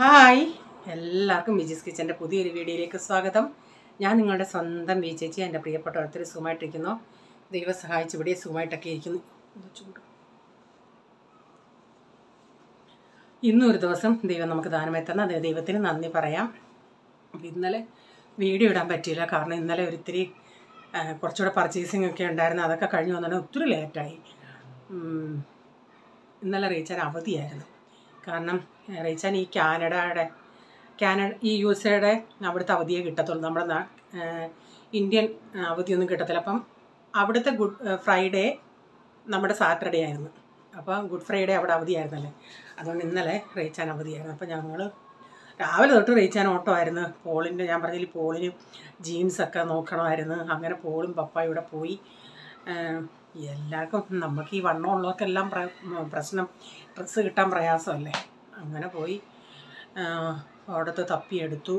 Hi, എല്ലാവർക്കും വിജീസ് കിച്ചൻ്റെ പുതിയൊരു വീഡിയോയിലേക്ക് സ്വാഗതം. ഞാൻ നിങ്ങളുടെ സ്വന്തം വി ചേച്ചി. എൻ്റെ പ്രിയപ്പെട്ട ഒത്തിരി സുഖമായിട്ടിരിക്കുന്നു. ദൈവം സഹായിച്ച് ഇവിടെ സുഖമായിട്ടൊക്കെ ഇരിക്കുന്നു. ചൂട് ഇന്നും ഒരു ദിവസം ദൈവം നമുക്ക് ദാനമായി തന്ന ദൈവത്തിന് നന്ദി പറയാം. ഇന്നലെ വീഡിയോ ഇടാൻ പറ്റിയില്ല, കാരണം ഇന്നലെ ഒരിത്തിരി കുറച്ചുകൂടെ പർച്ചേസിങ് ഒക്കെ ഉണ്ടായിരുന്നു. അതൊക്കെ കഴിഞ്ഞ് വന്നിട്ട് ഒത്തിരി ലേറ്റായി. ഇന്നലെ റീച്ചാൻ അവധിയായിരുന്നു. കാരണം റീച്ചാൻ ഈ കാനഡ ഈ USA അവിടുത്തെ അവധിയെ കിട്ടത്തുള്ളൂ. നമ്മുടെ ഇന്ത്യൻ അവധിയൊന്നും കിട്ടത്തില്ല. അപ്പം അവിടുത്തെ ഫ്രൈഡേ നമ്മുടെ സാറ്റർഡേ ആയിരുന്നു. അപ്പം ഗുഡ് ഫ്രൈഡേ അവിടെ അവധിയായിരുന്നല്ലേ. അതുകൊണ്ട് ഇന്നലെ റീച്ചാൻ അവധിയായിരുന്നു. അപ്പം ഞങ്ങൾ രാവിലെ തൊട്ട് റീച്ചാൻ ഓട്ടമായിരുന്നു. ഞാൻ പറഞ്ഞതിൽ പോളിന് ജീൻസൊക്കെ നോക്കണമായിരുന്നു. അങ്ങനെ പോളും പപ്പായും ഇവിടെ പോയി. എല്ലാവർക്കും നമുക്ക് ഈ വണ്ണമുള്ളവർക്കെല്ലാം പ്രശ്നം ഡ്രസ്സ് കിട്ടാൻ പ്രയാസമല്ലേ. അങ്ങനെ പോയി അവിടുത്തെ തപ്പിയെടുത്തു.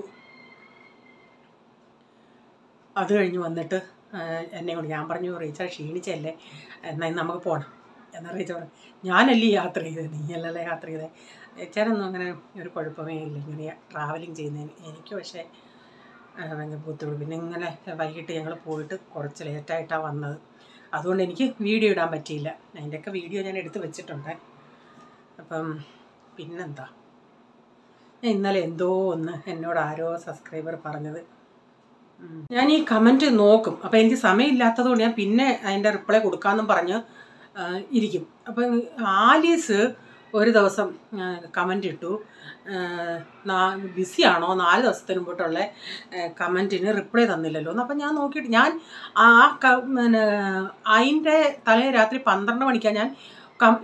അത് കഴിഞ്ഞ് വന്നിട്ട് എന്നെ കൊണ്ട് ഞാൻ പറഞ്ഞു, റീച്ചാൽ ക്ഷീണിച്ചല്ലേ, എന്നാൽ നമുക്ക് പോകണം എന്നാൽ റീച്ച പറഞ്ഞു, ഞാനല്ലേ യാത്ര ചെയ്തത്, നീയല്ലല്ലേ യാത്ര ചെയ്തത്. റീച്ചാനൊന്നും അങ്ങനെ ഒരു കുഴപ്പമേ ഇല്ല ഇങ്ങനെ ട്രാവലിങ് ചെയ്യുന്നതിന്. എനിക്ക് പക്ഷേ ഭയങ്കര ബുദ്ധിമുട്ട്. പിന്നെ ഇങ്ങനെ വൈകിട്ട് ഞങ്ങൾ പോയിട്ട് കുറച്ച് ലേറ്റായിട്ടാണ് വന്നത്. അതുകൊണ്ട് എനിക്ക് വീഡിയോ ഇടാൻ പറ്റിയില്ല. അതിൻ്റെയൊക്കെ വീഡിയോ ഞാൻ എടുത്ത് വെച്ചിട്ടുണ്ട്. അപ്പം പിന്നെന്താ, ഞാൻ ഇന്നലെ എന്തോ ഒന്ന് എന്നോട് ആരോ സബ്സ്ക്രൈബർ പറഞ്ഞത്, ഞാൻ ഈ കമൻറ്റ് നോക്കും. അപ്പോൾ എനിക്ക് സമയമില്ലാത്തത് കൊണ്ട് ഞാൻ പിന്നെ അതിൻ്റെ റിപ്ലൈ കൊടുക്കാമെന്നും പറഞ്ഞ് ഇരിക്കും. അപ്പം ആലീസ് ഒരു ദിവസം കമൻ്റ് ഇട്ടു, ബിസിയാണോ, 4 ദിവസത്തിന് മുമ്പോട്ടുള്ള കമൻറ്റിന് റിപ്ലൈ തന്നില്ലല്ലോ എന്ന്. അപ്പം ഞാൻ നോക്കിയിട്ട് ഞാൻ അതിൻ്റെ തലേ രാത്രി 12 മണിക്കാണ് ഞാൻ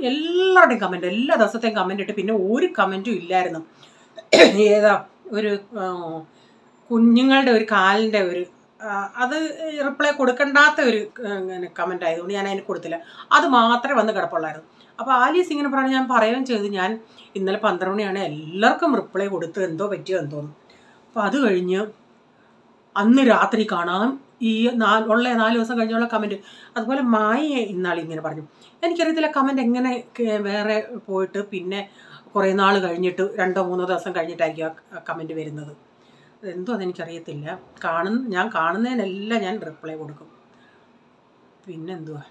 എല്ലാവരുടെയും കമൻറ്റ്, എല്ലാ ദിവസത്തെയും കമൻറ്റ് ഇട്ട് പിന്നെ ഒരു കമൻറ്റും ഇല്ലായിരുന്നു. ഏതാ ഒരു കുഞ്ഞുങ്ങളുടെ ഒരു കാലിൻ്റെ അത് റിപ്ലൈ കൊടുക്കണ്ടാത്ത ഒരു കമൻ്റ് ആയതുകൊണ്ട് ഞാൻ അതിന് കൊടുത്തില്ല. അത് മാത്രമേ വന്ന് കിടപ്പുള്ളായിരുന്നു. അപ്പോൾ ആലീസ് ഇങ്ങനെ പറഞ്ഞ് ഞാൻ പറയുകയും ചെയ്തു, ഞാൻ ഇന്നലെ 12 മണിയാണ് എല്ലാവർക്കും റിപ്ലൈ കൊടുത്ത് എന്തോ പറ്റിയോ എന്തോന്നു. അപ്പോൾ അത് കഴിഞ്ഞ് അന്ന് രാത്രി കാണാം ഈ 4 ദിവസം കഴിഞ്ഞുള്ള കമൻറ്റ്. അതുപോലെ മായ ഇന്നാളിങ്ങനെ പറഞ്ഞു. എനിക്കറിയത്തില്ല കമൻറ്റ് എങ്ങനെ വേറെ പോയിട്ട് പിന്നെ കുറേ നാൾ കഴിഞ്ഞിട്ട് 2-3 ദിവസം കഴിഞ്ഞിട്ടായിരിക്കും ആ കമൻറ്റ് വരുന്നത്. എന്തോ അതെനിക്കറിയത്തില്ല. ഞാൻ കാണുന്നതിനെല്ലാം ഞാൻ റിപ്ലൈ കൊടുക്കും. പിന്നെന്തുവാ,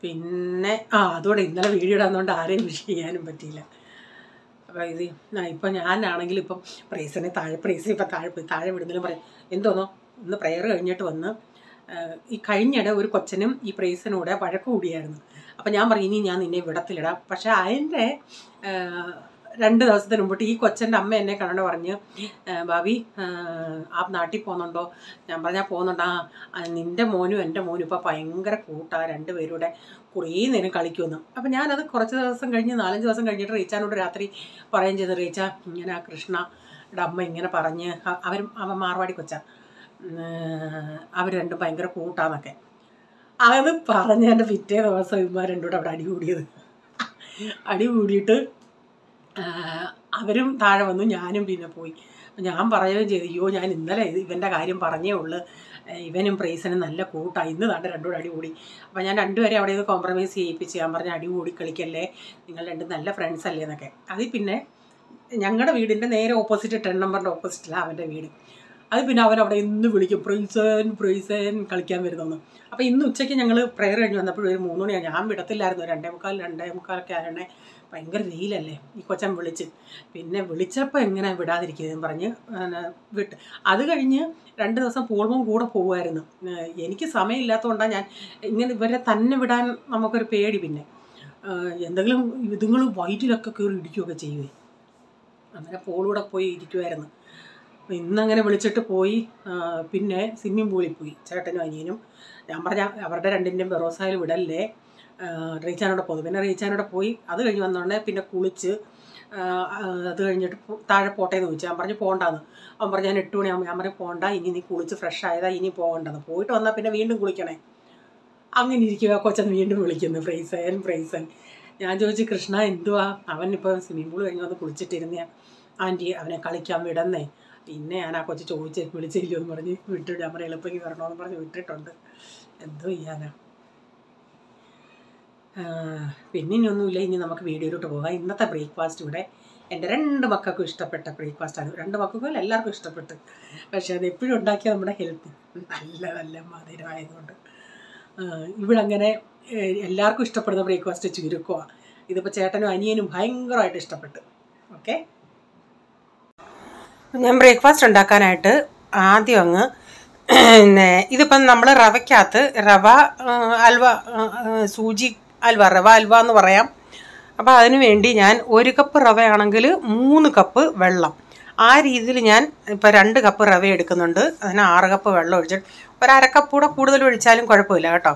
പിന്നെ അതോടെ ഇന്നലെ വീഡിയോ ഇടാന്നുകൊണ്ട് ആരെയും വിഷ് ചെയ്യാനും പറ്റിയില്ല. അപ്പോൾ ഇപ്പം ഞാനാണെങ്കിൽ ഇപ്പം പ്രൈസിനെ ഇപ്പം താഴെ വിടുന്നതിലും പറയും എന്തോന്നോ ഇന്ന് പ്രയർ കഴിഞ്ഞിട്ട് വന്ന് ഈ കഴിഞ്ഞിടെ ഒരു കൊച്ചനും ഈ പ്രൈസിനൂടെ വഴക്ക് കൂടിയായിരുന്നു. അപ്പം ഞാൻ പറയും ഇനി ഞാൻ നിന്നെ വിടത്തിലിടാം. പക്ഷേ അതിൻ്റെ 2 ദിവസത്തിന് മുമ്പിട്ട് ഈ കൊച്ചൻ്റെ അമ്മ എന്നെ കണ്ടു പറഞ്ഞ്, ഭാവി ആ നാട്ടിൽ പോകുന്നുണ്ടോ? ഞാൻ പറഞ്ഞാൽ പോകുന്നുണ്ട്. നിൻ്റെ മോനും എൻ്റെ മോനും ഇപ്പോൾ ഭയങ്കര കൂട്ടാണ്, 2 പേരുടെ കുറേ നേരം കളിക്കുമെന്ന്. അപ്പം ഞാനത് കുറച്ച് ദിവസം കഴിഞ്ഞ് 4-5 ദിവസം കഴിഞ്ഞിട്ട് റീച്ചാനോട് രാത്രി പറയുകയും ചെയ്തു, റീച്ച ഇങ്ങനെ ആ കൃഷ്ണയുടെ അമ്മ ഇങ്ങനെ പറഞ്ഞ് അവൻ മാർവാടി കൊച്ച, അവർ രണ്ടും ഭയങ്കര കൂട്ടാന്നൊക്കെ. അത് പറഞ്ഞ് എൻ്റെ പിറ്റേ ദിവസം ഇവന്മാർ രണ്ടും കൂടെ അവിടെ അടി കൂടിയിട്ട് അവരും താഴെ വന്നു, ഞാനും പിന്നെ പോയി. ഞാൻ പറയുകയും ചെയ്തു, അയ്യോ ഞാൻ ഇന്നലെ ഇവൻ്റെ കാര്യം പറഞ്ഞേ ഉള്ളൂ, ഇവനും പ്രൈസിനും നല്ല കൂട്ടാണ്, ഇന്ന് താണ്ട് രണ്ടും കൂടെ അടികൂടി. അപ്പോൾ ഞാൻ രണ്ടുപേരെ അവിടെ നിന്ന് കോംപ്രമൈസ് ചെയ്യിപ്പിച്ച് ഞാൻ പറഞ്ഞ അടികൂടി കളിക്കല്ലേ, നിങ്ങൾ രണ്ടും നല്ല ഫ്രണ്ട്സ് അല്ലേ എന്നൊക്കെ. അതിൽ പിന്നെ ഞങ്ങളുടെ വീടിൻ്റെ നേരെ ഓപ്പോസിറ്റ് 10 നമ്പറിൻ്റെ ഓപ്പോസിറ്റിലാണ് അവൻ്റെ വീട്. അത് പിന്നെ അവരവിടെ ഇന്ന് വിളിക്കും, പ്രൈസൻ കളിക്കാൻ വരുന്നതെന്ന്. അപ്പോൾ ഇന്ന് ഉച്ചയ്ക്ക് ഞങ്ങൾ പ്രയർ കഴിഞ്ഞ് വന്നപ്പോഴും ഒരു 3 മണിയാണ്. ഞാൻ വിടത്തില്ലായിരുന്നു, 2:45 ആയണേ, ഭയങ്കര വെയിലല്ലേ. ഈ കൊച്ചൻ പിന്നെ വിളിച്ചപ്പോൾ എങ്ങനെ വിടാതിരിക്കുന്നതെന്ന് പറഞ്ഞ് വിട്ട്. അത് കഴിഞ്ഞ് 2 ദിവസം പൂർവ്വം കൂടെ പോകുമായിരുന്നു. എനിക്ക് സമയമില്ലാത്തതുകൊണ്ടാണ് ഞാൻ ഇങ്ങനെ ഇവരെ തന്നെ വിടാൻ നമുക്കൊരു പേടി. പിന്നെ എന്തെങ്കിലും ഇതുങ്ങൾ വയറ്റിലൊക്കെ കയറി ഇടിക്കുകയൊക്കെ ചെയ്യുമേ. അങ്ങനെ പോളൂടെ പോയി ഇരിക്കുമായിരുന്നു. ഇന്നങ്ങനെ വിളിച്ചിട്ട് പോയി. പിന്നെ സ്വിമ്മിംഗ് പൂളിൽ പോയി ചേട്ടനും അനിയനും. ഞാൻ പറഞ്ഞ അവരുടെ 2ൻ്റെയും ബെറോസായിൽ വിടല്ലേ, റീച്ചാനോടെ പോകുന്നു. പിന്നെ റീച്ചാനോടെ പോയി. അത് കഴിഞ്ഞ് വന്നോടനെ പിന്നെ കുളിച്ച് അത് കഴിഞ്ഞിട്ട് താഴെ പോട്ടേന്ന് ചോദിച്ചു. ഞാൻ പറഞ്ഞു പോകണ്ടെന്ന്. അവൻ പറഞ്ഞു ഞാൻ 8 മണിയാകുമ്പോൾ. ഞാൻ പറഞ്ഞു പോകണ്ട, ഇനി നീ കുളിച്ച് ഫ്രഷ് ആയതാ, ഇനി പോകണ്ടെന്ന്. പോയിട്ട് വന്നാൽ പിന്നെ വീണ്ടും കുളിക്കണേ. അങ്ങനെ ഇരിക്കുക. കൊച്ചൻ വീണ്ടും വിളിക്കുന്നു, പ്രൈസൻ. ഞാൻ ചോദിച്ചു, കൃഷ്ണ എന്തുവാ? അവനിപ്പോൾ സ്വിമ്മിംഗ് പൂൾ കഴിഞ്ഞ് വന്ന് കുളിച്ചിട്ടിരുന്ന ആൻറ്റി, അവനെ കളിക്കാൻ വിടന്നേ. പിന്നെ ഞാൻ ആ കൊച്ചു വിളിച്ചിരിക്കുമോ എന്ന് പറഞ്ഞ് വിട്ടു. ഞാൻ പറഞ്ഞു എളുപ്പമെങ്കിൽ വരണമെന്ന് പറഞ്ഞ് വിട്ടിട്ടുണ്ട്. എന്തോ ചെയ്യാനാ. പിന്നെ ഇനിയൊന്നുമില്ല, ഇനി നമുക്ക് വീഡിയോയിലോട്ട് പോകാം. ഇന്നത്തെ ബ്രേക്ക്ഫാസ്റ്റ് ഇവിടെ എൻ്റെ 2 മക്കൾക്കും ഇഷ്ടപ്പെട്ട ബ്രേക്ക്ഫാസ്റ്റാണ്. 2 മക്കൾക്കും അല്ല, എല്ലാവർക്കും ഇഷ്ടപ്പെട്ട്. പക്ഷേ അത് എപ്പോഴും ഉണ്ടാക്കിയ നമ്മുടെ ഹെൽത്ത് നല്ല മധുരമായതുകൊണ്ട് ഇവിടെ അങ്ങനെ എല്ലാവർക്കും ഇഷ്ടപ്പെടുന്ന ബ്രേക്ക്ഫാസ്റ്റ് ചുരുക്കമാണ്. ഇതിപ്പോൾ ചേട്ടനും അനിയനും ഭയങ്കരമായിട്ട് ഇഷ്ടപ്പെട്ടു. ഓക്കെ, ഞാൻ ബ്രേക്ക്ഫാസ്റ്റ് ഉണ്ടാക്കാനായിട്ട് ആദ്യം അങ്ങ് ഇതിപ്പം നമ്മൾ റവയ്ക്കകത്ത് റവ അൽവ, സൂചി അൽവ, റവ അൽവ എന്ന് പറയാം. അപ്പോൾ അതിനു വേണ്ടി ഞാൻ 1 കപ്പ് റവയാണെങ്കിൽ 3 കപ്പ് വെള്ളം, ആ രീതിയിൽ ഞാൻ ഇപ്പോൾ 2 കപ്പ് റവ എടുക്കുന്നുണ്ട്. അതിന് 6 കപ്പ് വെള്ളം ഒഴിച്ചിട്ട് 1/2 കപ്പ് കൂടെ കൂടുതൽ ഒഴിച്ചാലും കുഴപ്പമില്ല കേട്ടോ.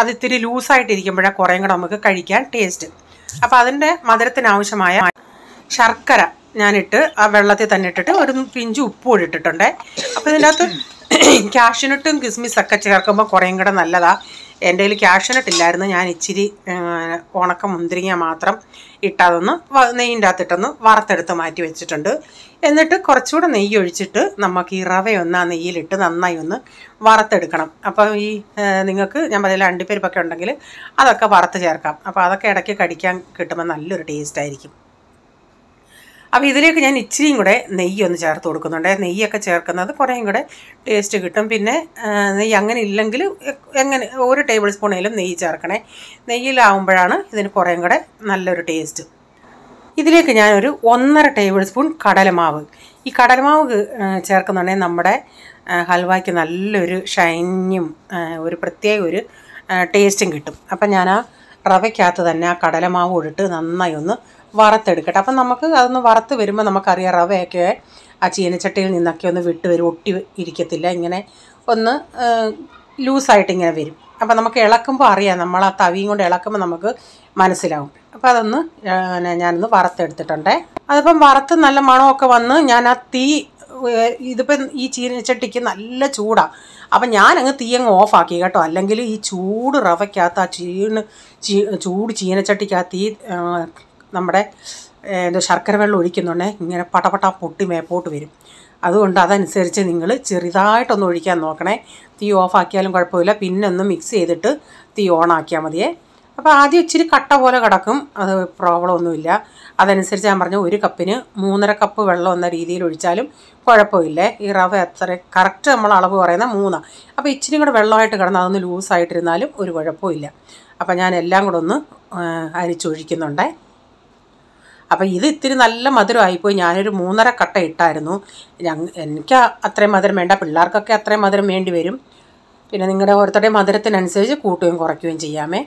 അത് ഇത്തിരി ലൂസായിട്ടിരിക്കുമ്പോഴാണ് കുറേയും കൂടെ നമുക്ക് കഴിക്കാൻ ടേസ്റ്റ്. അപ്പോൾ അതിൻ്റെ മധുരത്തിനാവശ്യമായ ശർക്കര ഞാനിട്ട് ആ വെള്ളത്തിൽ തന്നെ ഇട്ടിട്ട് ഒരു പിഞ്ച് ഉപ്പ് കൂടി ഇട്ടിട്ടുണ്ട്. അപ്പോൾ ഇതിനകത്ത് ക്യാഷ്യൂനട്ടും കിസ്മിസൊക്കെ ചേർക്കുമ്പോൾ കുറേയും കൂടെ നല്ലതാണ്. എൻ്റെ കയ്യിൽ ക്യാഷ്യൂനട്ട് ഇല്ലായിരുന്നു, ഞാൻ ഇച്ചിരി ഉണക്ക മുന്തിരിങ്ങ മാത്രം ഇട്ടതൊന്ന് നെയ്യിൻ്റെ അകത്തിട്ടൊന്ന് വറുത്തെടുത്ത് മാറ്റി വെച്ചിട്ടുണ്ട്. എന്നിട്ട് കുറച്ചുകൂടെ നെയ്യ് ഒഴിച്ചിട്ട് നമുക്ക് ഈ റവയൊന്ന് ആ നെയ്യിലിട്ട് നന്നായി ഒന്ന് വറുത്തെടുക്കണം. അപ്പോൾ ഈ നിങ്ങൾക്ക് ഞാൻ പറഞ്ഞ അണ്ടിപ്പരിപ്പൊക്കെ ഉണ്ടെങ്കിൽ അതൊക്കെ വറുത്ത് ചേർക്കാം. അപ്പോൾ അതൊക്കെ ഇടയ്ക്ക് കടിക്കാൻ കിട്ടുമ്പോൾ നല്ലൊരു ടേസ്റ്റായിരിക്കും. അപ്പോൾ ഇതിലേക്ക് ഞാൻ ഇച്ചിരിയും കൂടെ നെയ്യൊന്ന് ചേർത്ത് കൊടുക്കുന്നുണ്ട്. നെയ്യൊക്കെ ചേർക്കുന്നത് കുറേയും കൂടെ ടേസ്റ്റ് കിട്ടും. പിന്നെ നെയ്യ് അങ്ങനെ ഇല്ലെങ്കിൽ 1 ടേബിൾ സ്പൂണേലും നെയ്യ് ചേർക്കണേ. നെയ്യിലാവുമ്പോഴാണ് ഇതിന് കുറേയും കൂടെ നല്ലൊരു ടേസ്റ്റ്. ഇതിലേക്ക് ഞാനൊരു 1.5 ടേബിൾ സ്പൂൺ കടലമാവ്, ഈ കടലമാവ് ചേർക്കുന്നുണ്ടെങ്കിൽ നമ്മുടെ ഹൽവയ്ക്ക് നല്ലൊരു ഷൈനിയും ഒരു പ്രത്യേക ഒരു ടേസ്റ്റും കിട്ടും. അപ്പം ഞാൻ ആ റവയ്ക്കകത്ത് തന്നെ ആ കടലമാവ് ഇട്ടിട്ട് നന്നായി ഒന്ന് വറുത്തെടുക്കട്ടെ. അപ്പം നമുക്ക് അതൊന്ന് വറുത്ത് വരുമ്പോൾ നമുക്കറിയാം റവയൊക്കെ ആ ചീനച്ചട്ടിയിൽ നിന്നൊക്കെ ഒന്ന് വിട്ട് വരും, ഒട്ടി ഇരിക്കത്തില്ല, ഇങ്ങനെ ഒന്ന് ലൂസായിട്ട് ഇങ്ങനെ വരും. അപ്പം നമുക്ക് ഇളക്കുമ്പോൾ അറിയാം, നമ്മൾ ആ തവിയും കൊണ്ട് ഇളക്കുമ്പോൾ നമുക്ക് മനസ്സിലാവും. അപ്പോൾ അതൊന്ന് ഞാനൊന്ന് വറുത്തെടുത്തിട്ടുണ്ട്. അതിപ്പം വറുത്ത് നല്ല മണമൊക്കെ വന്ന് ഞാൻ ആ തീ, ഇതിപ്പം ഈ ചീനച്ചട്ടിക്ക് നല്ല ചൂടാണ്, അപ്പം ഞാനങ്ങ് തീ അങ്ങ് ഓഫാക്കി കേട്ടോ. അല്ലെങ്കിൽ ഈ ചൂട് റവയ്ക്കകത്ത് ആ ചൂട് ചീനച്ചട്ടിക്കകത്ത് ഈ നമ്മുടെ ശർക്കര വെള്ളം ഒഴിക്കുന്നുണ്ടേ ഇങ്ങനെ പടപട പൊട്ടി മേപ്പോട്ട് വരും. അതുകൊണ്ട് അതനുസരിച്ച് നിങ്ങൾ ചെറുതായിട്ടൊന്ന് ഒഴിക്കാൻ നോക്കണേ. തീ ഓഫാക്കിയാലും കുഴപ്പമില്ല, പിന്നെ ഒന്ന് മിക്സ് ചെയ്തിട്ട് തീ ഓണാക്കിയാൽ മതിയേ. അപ്പോൾ ആദ്യം ഇച്ചിരി കട്ട പോലെ കിടക്കും, അത് പ്രോബ്ലം ഒന്നുമില്ല. അതനുസരിച്ച് ഞാൻ പറഞ്ഞു 1 കപ്പിന് 3.5 കപ്പ് വെള്ളം എന്ന രീതിയിൽ ഒഴിച്ചാലും കുഴപ്പമില്ലേ. ഈ റവ എത്ര കറക്റ്റ് നമ്മൾ അളവ് പറയുന്നത് 3. അപ്പോൾ ഇച്ചിരി കൂടെ വെള്ളമായിട്ട് കിടന്ന് അതൊന്ന് ലൂസായിട്ടിരുന്നാലും ഒരു കുഴപ്പമില്ല. അപ്പോൾ ഞാൻ എല്ലാം കൂടെ ഒന്ന് അരിച്ചൊഴിക്കുന്നുണ്ടേ. അപ്പോൾ ഇത് ഇത്തിരി നല്ല മധുരമായിപ്പോയി. ഞാനൊരു 3.5 കട്ട ഇട്ടായിരുന്നു. എനിക്ക് അത്രയും മധുരം വേണ്ട, പിള്ളേർക്കൊക്കെ അത്രയും മധുരം വേണ്ടി വരും. പിന്നെ നിങ്ങളുടെ ഓരോരുത്തരുടെയും മധുരത്തിനനുസരിച്ച് കൂട്ടുകയും കുറയ്ക്കുകയും ചെയ്യാമേ.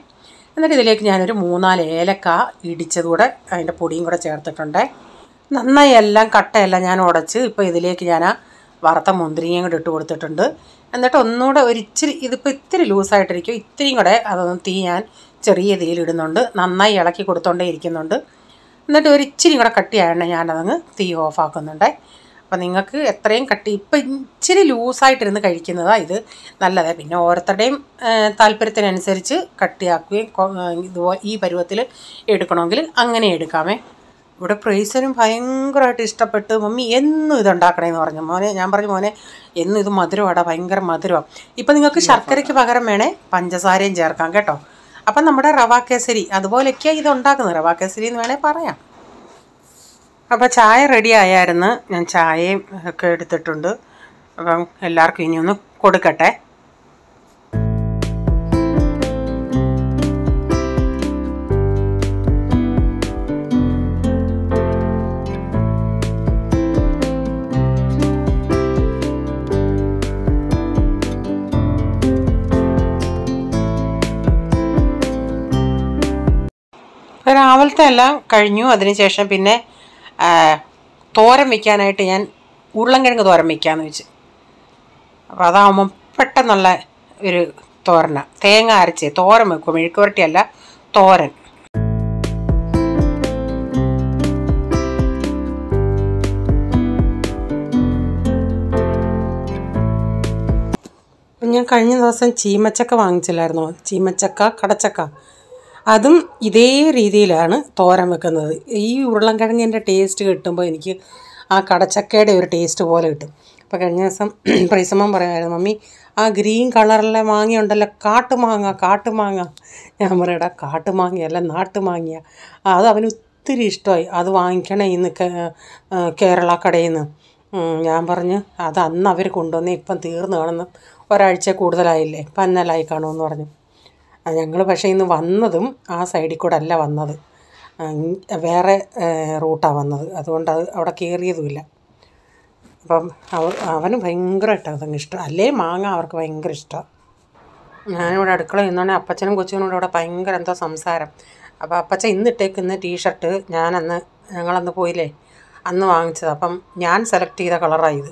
എന്നിട്ട് ഇതിലേക്ക് ഞാനൊരു 3-4 ഏലക്ക ഇടിച്ചതുകൂടെ അതിൻ്റെ പൊടിയും കൂടെ ചേർത്തിട്ടുണ്ട്. നന്നായി എല്ലാം കട്ടയെല്ലാം ഞാൻ ഉടച്ച് ഇപ്പോൾ ഇതിലേക്ക് ഞാൻ ആ വറുത്ത മുന്തിരിങ്ങയും കൂടെ ഇട്ട് കൊടുത്തിട്ടുണ്ട്. എന്നിട്ട് ഒന്നുകൂടെ ഒരിച്ചിരി, ഇതിപ്പോൾ ഇത്തിരി ലൂസായിട്ടിരിക്കും, ഇത്തിരിയും കൂടെ അതൊന്ന് തീ ഞാൻ ചെറിയ തീയിലിടുന്നുണ്ട്, നന്നായി ഇളക്കി കൊടുത്തോണ്ടേ ഇരിക്കുന്നുണ്ട്. എന്നിട്ട് ഒരിച്ചിരി കൂടെ കട്ടിയായതുകൊണ്ട് ഞാനതങ്ങ് തീ ഓഫാക്കുന്നുണ്ട്. അപ്പം നിങ്ങൾക്ക് എത്രയും കട്ടി, ഇപ്പം ഇച്ചിരി ലൂസായിട്ടിരുന്ന് കഴിക്കുന്നതാണ് ഇത് നല്ലത്. പിന്നെ ഓരോരുത്തരുടെയും താല്പര്യത്തിനനുസരിച്ച് കട്ടിയാക്കുകയും ഈ പരുവത്തിൽ എടുക്കണമെങ്കിൽ അങ്ങനെ എടുക്കാമേ. ഇവിടെ പ്രൈസനും ഭയങ്കരമായിട്ട് ഇഷ്ടപ്പെട്ട് മമ്മി എന്നും ഇതുണ്ടാക്കണേന്ന് പറഞ്ഞു. ഞാൻ പറഞ്ഞു മോനെ എന്നും ഇത് മധുരമാടാ, ഭയങ്കര മധുരമാണ്. ഇപ്പം നിങ്ങൾക്ക് ശർക്കരയ്ക്ക് പകരം വേണേ പഞ്ചസാരയും ചേർക്കാം കേട്ടോ. അപ്പം നമ്മുടെ റവ കേസരി അതുപോലെയൊക്കെയാണ് ഇത് ഉണ്ടാക്കുന്നത്, റവ കേസരി എന്ന് വേണേൽ പറയാം. അപ്പോൾ ചായ റെഡി ആയായിരുന്നു, ഞാൻ ചായയും ഒക്കെ എടുത്തിട്ടുണ്ട്. അപ്പം എല്ലാവർക്കും ഇനി ഒന്ന് കൊടുക്കട്ടെ. രാവിലത്തെ എല്ലാം കഴിഞ്ഞു. അതിനുശേഷം പിന്നെ തോരൻ വയ്ക്കാനായിട്ട് ഞാൻ ഉരുളൻകിഴങ്ങ് തോരൻ വയ്ക്കാമെന്ന് വെച്ച്. അപ്പോൾ അതാകുമ്പം പെട്ടെന്നുള്ള ഒരു തോരനാണ്. തേങ്ങ അരച്ച് തോരൻ വെക്കും, മെഴുക്കുവരട്ടിയല്ല, തോരൻ. ഞാൻ കഴിഞ്ഞ ദിവസം ചീമച്ചക്ക വാങ്ങിച്ചില്ലായിരുന്നോ, ചീമച്ചക്ക കടച്ചക്ക, അതും ഇതേ രീതിയിലാണ് തോരൻ വെക്കുന്നത്. ഈ ഉരുളൻകിഴങ്ങിൻ്റെ ടേസ്റ്റ് കിട്ടുമ്പോൾ എനിക്ക് ആ കടച്ചക്കയുടെ ഒരു ടേസ്റ്റ് പോലെ കിട്ടും. അപ്പോൾ കഴിഞ്ഞ ദിവസം പ്രീസമ്മൻ പറയുമായിരുന്നു, മമ്മി ആ ഗ്രീൻ കളറിലെ മാങ്ങ ഉണ്ടല്ലോ, കാട്ടുമാങ്ങ. ഞാൻ പറയടാ കാട്ടുമാങ്ങയല്ല നാട്ടുമാങ്ങ. അത് അവന് ഒത്തിരി ഇഷ്ടമായി. അത് വാങ്ങിക്കണേ ഇന്ന് കേരള കടയിൽ നിന്ന്. ഞാൻ പറഞ്ഞ് അത് അന്ന് അവർ കൊണ്ടുവന്നേ, ഇപ്പം തീർന്നു കാണുന്നു, ഒരാഴ്ച കൂടുതലായില്ലേ, പന്നലായി കാണുമെന്ന് പറഞ്ഞു. ഞങ്ങൾ പക്ഷേ ഇന്ന് വന്നതും ആ സൈഡിൽ കൂടെ അല്ല വന്നത്, വേറെ റൂട്ടാണ് വന്നത്. അതുകൊണ്ട് അത് അവിടെ കയറിയതുമില്ല. അപ്പം അവന് ഭയങ്കരമായിട്ടാണ് അതങ്ങ് ഇഷ്ടം. അല്ലേ മാങ്ങ അവർക്ക് ഭയങ്കര ഇഷ്ടമാണ്. ഞാനിവിടെ അടുക്കളയിൽ നിന്നോണ്ടേ അപ്പച്ചനും കൊച്ചുനും ഇവിടെ ഭയങ്കര എന്തോ സംസാരം. അപ്പോൾ അപ്പച്ചൻ ഇന്നിട്ടേക്കുന്ന ടീഷർട്ട് ഞങ്ങളന്ന് പോയില്ലേ അന്ന് വാങ്ങിച്ചത്. അപ്പം ഞാൻ സെലക്ട് ചെയ്ത കളറാണ് ഇത്.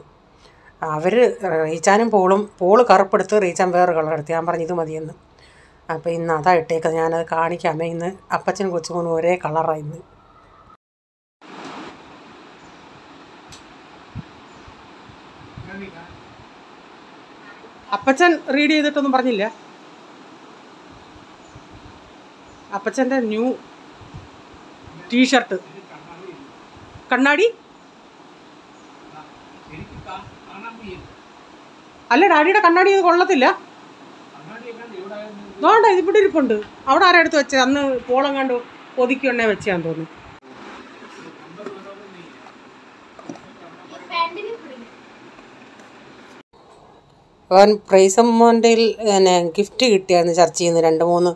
അവർ റീച്ചാനും പോള് കറുപ്പെടുത്ത് റീച്ചാൻ വേറൊരു കളർ എടുത്ത്. ഞാൻ പറഞ്ഞു ഇത് മതിയെന്ന്. അപ്പോൾ ഇന്ന് അതാ ഇട്ടേക്കുന്നത്. ഞാനത് കാണിക്കാമേ. ഇന്ന് അപ്പച്ചനും കൊച്ചുമോനും ഒരേ കളറാണ് ഇന്ന്. അപ്പച്ചൻ റീഡ് ചെയ്തിട്ടൊന്നും പറഞ്ഞില്ല. അപ്പച്ചൻ്റെ ന്യൂ ടീഷർട്ട്. കണ്ണാടി അല്ല, ഡാഡിയുടെ കണ്ണാടി ഇത് കൊള്ളത്തില്ല. വേണ്ട, ഇതിവിടെ ഇരിപ്പുണ്ട്. അവിടെ ആരാ എടുത്ത് വെച്ചത്? അന്ന് പോളങ്ങാണ്ട് ഒതുക്കിയൊണ്ണേ വെച്ചാന്ന് തോന്നുന്നു. അവൻ പ്രൈസമ്മോൻ്റെ ഗിഫ്റ്റ് കിട്ടിയായിരുന്നു ചർച്ചയിൽ നിന്ന് 2-3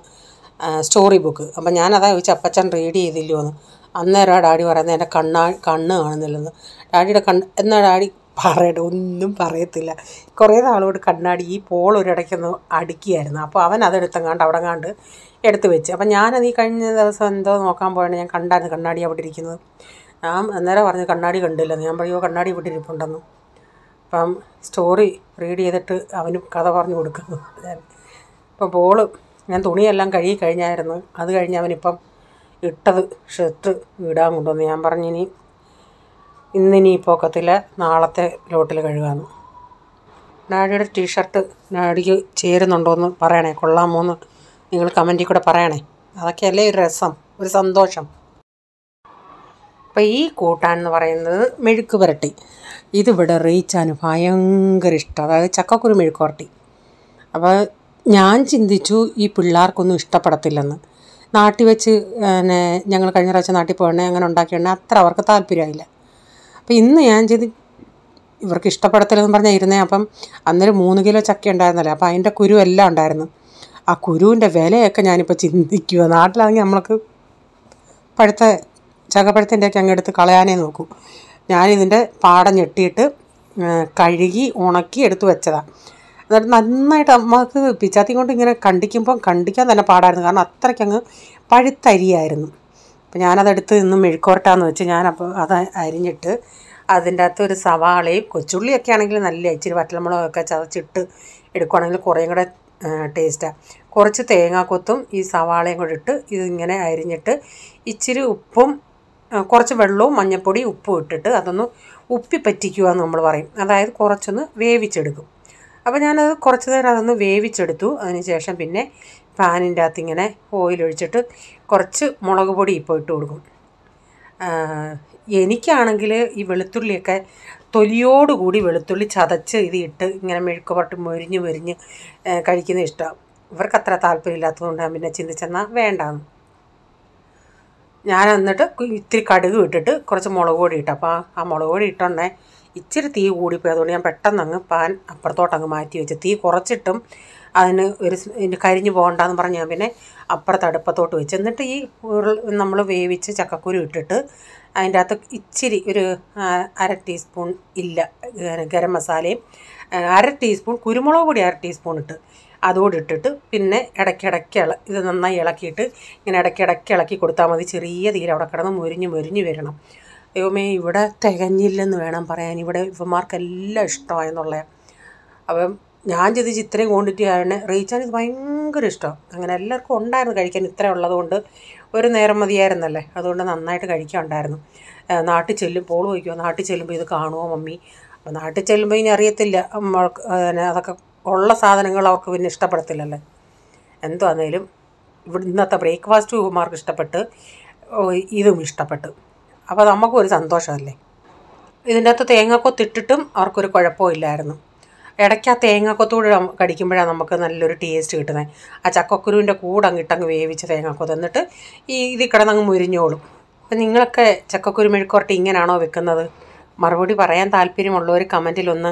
സ്റ്റോറി ബുക്ക്. അപ്പം ഞാനതാ ചോദിച്ചു അപ്പച്ചൻ റീഡ് ചെയ്തില്ലോ എന്ന്. അന്നേരം ഡാഡി പറയുന്നത് എൻ്റെ കണ്ണ് കാണുന്നില്ലെന്ന്. ഡാഡിയുടെ എന്നാൽ ഡാഡി ഒന്നും പറയത്തില്ല. കുറേ നാളോട് കണ്ണാടി ഈ ഒരിടയ്ക്കൊന്ന് അടുക്കിയായിരുന്നു. അപ്പോൾ അവൻ അതെടുത്തങ്ങാണ്ട് അവിടെ കണ്ട് എടുത്ത് വെച്ച്. അപ്പം ഞാനത് ഈ കഴിഞ്ഞ ദിവസം എന്തോ നോക്കാൻ പോയാണ്, ഞാൻ കണ്ടായിരുന്നു കണ്ണാടി അവിടെ ഇരിക്കുന്നത്. ഞാൻ അന്നേരം പറഞ്ഞു കണ്ണാടി കണ്ടില്ലെന്ന്. ഞാൻ പറയുമോ കണ്ണാടി ഇവിടെ ഇരിപ്പുണ്ടെന്ന്. അപ്പം സ്റ്റോറി റീഡ് ചെയ്തിട്ട് അവന് കഥ പറഞ്ഞു കൊടുക്കുന്നു ഞാൻ. ഇപ്പോൾ ഞാൻ തുണിയെല്ലാം കഴുകി കഴിഞ്ഞായിരുന്നു. അത് കഴിഞ്ഞ് അവനിപ്പം ഇട്ടത് ഷർട്ട് ഇടാൻ കൊണ്ടുവന്നു. ഞാൻ പറഞ്ഞു ഇന്നിനി പോക്കത്തില്ല, നാളത്തെ ലോട്ടിൽ കഴുകാമെന്ന്. ഡാഡിയുടെ ടീഷർട്ട് ഡാഡിക്ക് ചേരുന്നുണ്ടോയെന്ന് പറയണേ, കൊള്ളാമോന്ന് നിങ്ങൾ കമൻറ്റിൽ കൂടെ പറയണേ. അതൊക്കെയല്ലേ ഒരു രസം, ഒരു സന്തോഷം. അപ്പോൾ ഈ കൂട്ടാൻ എന്ന് പറയുന്നത് മെഴുക്ക് പുരട്ടി. ഇതിവിടെ റീച്ചാന് ഭയങ്കര ഇഷ്ടം. അതായത് ചക്കക്കുരു മെഴുക്ക് പുരട്ടി. അപ്പോൾ ഞാൻ ചിന്തിച്ചു ഈ പിള്ളേർക്കൊന്നും ഇഷ്ടപ്പെടത്തില്ലെന്ന്. നാട്ടിൽ വെച്ച് ഞങ്ങൾ കഴിഞ്ഞ പ്രാവശ്യം നാട്ടിൽ പോകണേ അങ്ങനെ ഉണ്ടാക്കിയുണ്ടെങ്കിൽ അത്ര അവർക്ക് താല്പര്യമായില്ല. അപ്പോൾ ഇന്ന് ഞാൻ ഇവർക്ക് ഇഷ്ടപ്പെടത്തില്ലെന്ന് പറഞ്ഞാൽ ഇരുന്നേ. അപ്പം അന്നേരം 3 കിലോ ചക്ക ഉണ്ടായിരുന്നല്ലോ, അപ്പോൾ അതിൻ്റെ കുരു എല്ലാം ഉണ്ടായിരുന്നു. ആ കുരുവിൻ്റെ വിലയൊക്കെ ഞാനിപ്പോൾ ചിന്തിക്കുക. നാട്ടിലാണെങ്കിൽ നമ്മൾക്ക് പഴുത്ത ചക്കപ്പഴത്തിൻ്റെയൊക്കെ അങ്ങ് എടുത്ത് കളയാനേ നോക്കൂ. ഞാനിതിൻ്റെ പാടം ഞെട്ടിയിട്ട് കഴുകി ഉണക്കി എടുത്ത് വെച്ചതാണ്. എന്നിട്ട് നന്നായിട്ട് നമുക്ക് പിച്ചാത്തി കൊണ്ട് ഇങ്ങനെ കണ്ടിക്കാൻ തന്നെ പാടായിരുന്നു. കാരണം അത്രയ്ക്കങ്ങ് പഴുത്തരിയായിരുന്നു. അപ്പോൾ ഞാനതെടുത്ത് ഇന്ന് മെഴുക്കോരട്ടാന്ന് വെച്ച് ഞാനപ്പോൾ അത് അരിഞ്ഞിട്ട് അതിൻ്റെ അകത്ത് ഒരു സവാളയും കൊച്ചുള്ളിയൊക്കെ ആണെങ്കിൽ നല്ല ഇച്ചിരി വറ്റൽമുളകൊക്കെ ചതച്ചിട്ട് എടുക്കുകയാണെങ്കിൽ കുറേയും കൂടെ ടേസ്റ്റാണ്. കുറച്ച് തേങ്ങാക്കൊത്തും ഈ സവാളയും കൂടെ ഇട്ട് ഇതിങ്ങനെ അരിഞ്ഞിട്ട് ഇച്ചിരി ഉപ്പും കുറച്ച് വെള്ളവും മഞ്ഞൾപ്പൊടി ഉപ്പും ഇട്ടിട്ട് അതൊന്ന് ഉപ്പി പറ്റിക്കുക എന്ന് നമ്മൾ പറയും. അതായത് കുറച്ചൊന്ന് വേവിച്ചെടുക്കും. അപ്പോൾ ഞാനത് കുറച്ച് നേരം അതൊന്ന് വേവിച്ചെടുത്തു. അതിന് ശേഷം പിന്നെ പാനിൻ്റെ അകത്ത് ഇങ്ങനെ ഓയിലൊഴിച്ചിട്ട് കുറച്ച് മുളക് പൊടി ഇപ്പോൾ ഇട്ട് കൊടുക്കും. എനിക്കാണെങ്കിൽ ഈ വെളുത്തുള്ളിയൊക്കെ തൊലിയോടുകൂടി വെളുത്തുള്ളി ചതച്ച് ഇത് ഇട്ട് ഇങ്ങനെ മെഴുക്ക് പുരട്ടി മൊരിഞ്ഞ് കഴിക്കുന്നത് ഇഷ്ടമാണ്. ഇവർക്ക് അത്ര താല്പര്യമില്ലാത്തതുകൊണ്ട് ഞാൻ പിന്നെ ചിന്തിച്ചെന്നാൽ വേണ്ടാന്ന്. ഞാൻ എന്നിട്ട് ഇത്തിരി കടുക് ഇട്ടിട്ട് കുറച്ച് മുളക് പൊടി ഇട്ടു. അപ്പോൾ ആ മുളക് പൊടി ഇട്ടുണ്ടേ ഇച്ചിരി തീ കൂടിപ്പോയി. അതുകൊണ്ട് ഞാൻ പെട്ടെന്ന് അങ്ങ് പാൻ അപ്പുറത്തോട്ടങ്ങ് മാറ്റി വെച്ച്. തീ കുറച്ചിട്ടും അതിന് കരിഞ്ഞു പോകണ്ടെന്ന് പറഞ്ഞ് ഞാൻ പിന്നെ അപ്പുറത്ത് അടുപ്പത്തോട്ട് വെച്ച്. എന്നിട്ട് ഈ നമ്മൾ വേവിച്ച് ചക്കക്കുരു ഇട്ടിട്ട് അതിൻ്റെ അകത്ത് ഇച്ചിരി ഒരു 1/2 ടീസ്പൂൺ ഗരം മസാലയും 1/2 ടീസ്പൂൺ കുരുമുളക് പൊടി 1/2 ടീസ്പൂൺ ഇട്ട് അതുകൂടി ഇട്ടിട്ട് പിന്നെ ഇടയ്ക്കിടയ്ക്ക് ഇത് നന്നായി ഇളക്കിയിട്ട് ഇങ്ങനെ ഇടയ്ക്കിടയ്ക്ക് ഇളക്കി കൊടുത്താൽ മതി. ചെറിയ തീരെ അവിടെ കിടന്ന് മൊരിഞ്ഞ് വരണം. ദൈവമേ, ഇവിടെ തികഞ്ഞില്ലെന്ന് വേണം പറയാൻ. ഇവിടെ ഇവന്മാർക്കെല്ലാം ഇഷ്ടമായെന്നുള്ളത്. അപ്പം ഞാൻ ചിന്തിച്ച് ഇത്രയും ക്വാണ്ടിറ്റി ആയതുകൊണ്ട് റീച്ചാൻ ഇത് ഭയങ്കര ഇഷ്ടമാണ്. അങ്ങനെ എല്ലാവർക്കും ഉണ്ടായിരുന്നു കഴിക്കാൻ. ഇത്ര ഉള്ളതുകൊണ്ട് ഒരു നേരം മതിയായിരുന്നല്ലേ, അതുകൊണ്ട് നന്നായിട്ട് കഴിക്കാനുണ്ടായിരുന്നു. നാട്ടിൽ പോള് വയ്ക്കുമോ നാട്ടിൽ ചെല്ലുമ്പോൾ ഇത് കാണുമോ മമ്മി? അപ്പോൾ നാട്ടിൽ ചെല്ലുമ്പോൾ ഇനി അറിയത്തില്ല, അതൊക്കെ ഉള്ള സാധനങ്ങൾ അവർക്ക് പിന്നെ ഇഷ്ടപ്പെടത്തില്ലല്ലേ. എന്താണെങ്കിലും ഇന്നത്തെ ബ്രേക്ക്ഫാസ്റ്റ് ഇവന്മാർക്ക് ഇഷ്ടപ്പെട്ട്, ഇതും ഇഷ്ടപ്പെട്ടു. അപ്പോൾ നമുക്കും ഒരു സന്തോഷമല്ലേ. ഇതിൻ്റെ അകത്ത് തേങ്ങാക്കൊത്തിട്ടിട്ടും അവർക്കൊരു കുഴപ്പമില്ലായിരുന്നു. ഇടയ്ക്ക് ആ തേങ്ങാക്കൊത്തൂടെ കടിക്കുമ്പോഴാണ് നമുക്ക് നല്ലൊരു ടേസ്റ്റ് കിട്ടുന്നത്. ആ ചക്കക്കുരുവിൻ്റെ കൂടെ അങ്ങിട്ടങ്ങ് വേവിച്ച തേങ്ങാക്കൊത്ത്, എന്നിട്ട് ഇതിൽ കിടന്നങ്ങ് മുരിഞ്ഞോളും. അപ്പം നിങ്ങളൊക്കെ ചക്കക്കുരു മെഴുക്കുവരട്ടി ഇങ്ങനെയാണോ വെക്കുന്നത്? മറുപടി പറയാൻ താല്പര്യമുള്ളവർ കമൻറ്റിലൊന്ന്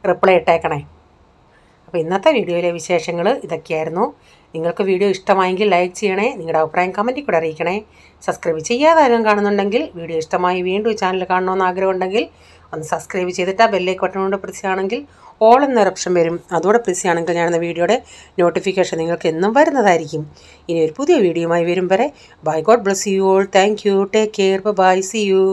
റിപ്ലൈ ഇട്ടേക്കണേ. അപ്പോൾ ഇന്നത്തെ വീഡിയോയിലെ വിശേഷങ്ങൾ ഇതൊക്കെയായിരുന്നു. നിങ്ങൾക്ക് വീഡിയോ ഇഷ്ടമായെങ്കിൽ ലൈക്ക് ചെയ്യണേ, നിങ്ങളുടെ അഭിപ്രായം കമൻറ്റിൽ കൂടെ അറിയിക്കണേ. സബ്സ്ക്രൈബ് ചെയ്യാതെ ആരും കാണുന്നുണ്ടെങ്കിൽ വീഡിയോ ഇഷ്ടമായി വീണ്ടും ചാനൽ കാണണമെന്ന് ആഗ്രഹമുണ്ടെങ്കിൽ ഒന്ന് സബ്സ്ക്രൈബ് ചെയ്തിട്ട് ആ ബെല്ലൈക്കൺ കൊണ്ട് പ്രസ് ചെയ്യുകയാണെങ്കിൽ ഓൾ എന്നൊരു ഓപ്ഷൻ വരും. അതോടെ പ്രസ് ചെയ്യുകയാണെങ്കിൽ ഞാനെന്ന വീഡിയോയുടെ നോട്ടിഫിക്കേഷൻ നിങ്ങൾക്ക് എന്നും വരുന്നതായിരിക്കും. ഇനി ഒരു പുതിയ വീഡിയോയുമായി വരും വരെ bye, God bless you all. Thank you, take care, bye, see U.